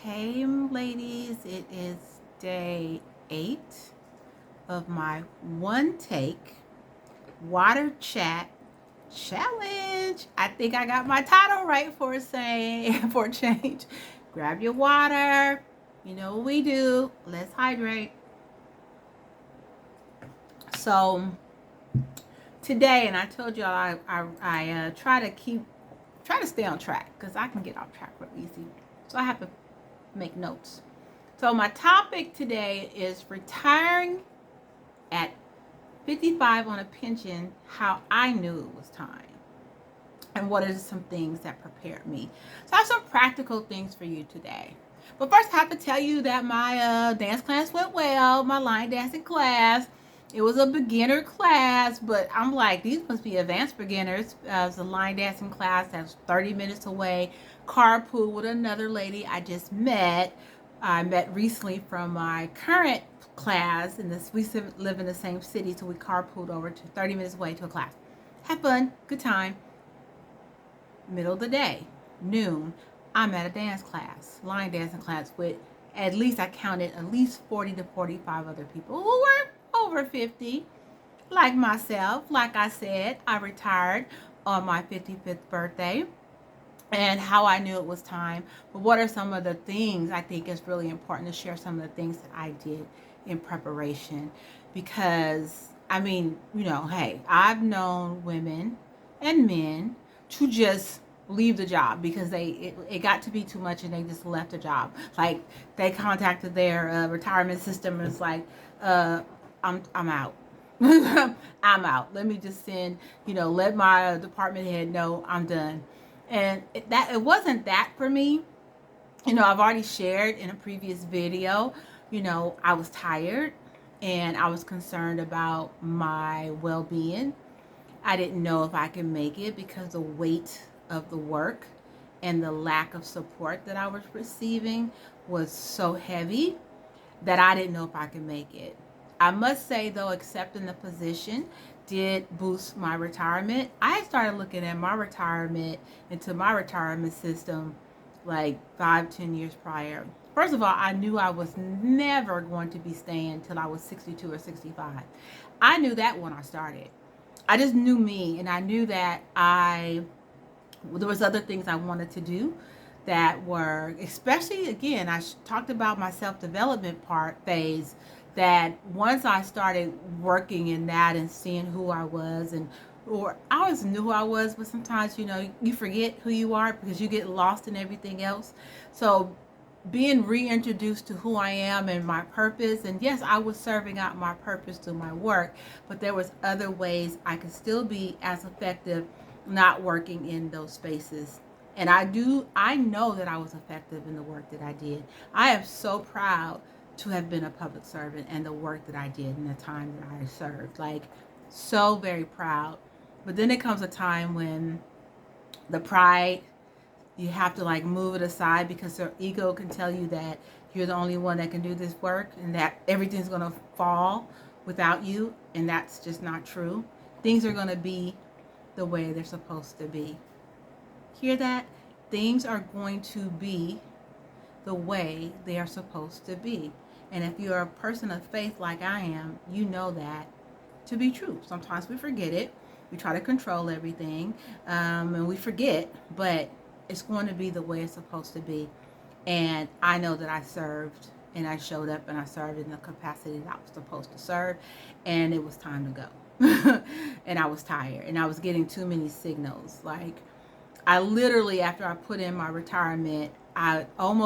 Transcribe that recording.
Hey, ladies, it is day 8 of my one take water chat challenge. I think I got my title right for a change. Grab your water. You know what we do. Let's hydrate. So today, and I told y'all I try to stay on track because I can get off track real easy. So I have to make notes. So my topic today is retiring at 55 on a pension, how I knew it was time. And what are some things that prepared me. So I have some practical things for you today. But first I have to tell you that my dance class went well, my line dancing class. It was a beginner class, but I'm like, these must be advanced beginners. It was a line dancing class that's 30 minutes away. Carpool with another lady I just met. I met recently from my current class, and we live in the same city, so we carpooled over to 30 minutes away to a class. Have fun, good time. Middle of the day, noon, I'm at a dance class, line dancing class with at least, I counted at least 40 to 45 other people who were over 50, like myself. Like I said, I retired on my 55th birthday, and how I knew it was time. But what are some of the things I think is really important to share? Some of the things that I did in preparation, because I mean, hey, I've known women and men to just leave the job because it got to be too much and they just left the job. Like they contacted their retirement system and it's like, I'm out. I'm out. Let me just send, let my department head know I'm done. And it wasn't that for me. I've already shared in a previous video, I was tired and I was concerned about my well-being. I didn't know if I could make it because the weight of the work and the lack of support that I was receiving was so heavy that I didn't know if I could make it. I must say, though, accepting the position did boost my retirement. I started looking at my retirement into my retirement system like 5-10 years prior. First of all, I knew I was never going to be staying until I was 62 or 65. I knew that when I started. I just knew me, and I knew that there was other things I wanted to do that were, especially again, I talked about my self-development phase, that once I started working in that and seeing who I was, or I always knew who I was, but sometimes, you forget who you are because you get lost in everything else. So being reintroduced to who I am and my purpose, and yes, I was serving out my purpose through my work, but there was other ways I could still be as effective not working in those spaces. And I know that I was effective in the work that I did. I am so proud to have been a public servant and the work that I did in the time that I served. Like, so very proud. But then it comes a time when the pride, you have to like move it aside because your ego can tell you that you're the only one that can do this work and that everything's going to fall without you. And that's just not true. Things are going to be the way they're supposed to be. Hear that? Things are going to be the way they are supposed to be. And if you're a person of faith like I am, you know that to be true. Sometimes we forget it. We try to control everything, and we forget, but it's going to be the way it's supposed to be. And I know that I served and I showed up and I served in the capacity that I was supposed to serve, and it was time to go. And I was tired and I was getting too many signals. Like, I literally, after I put in my retirement, I almost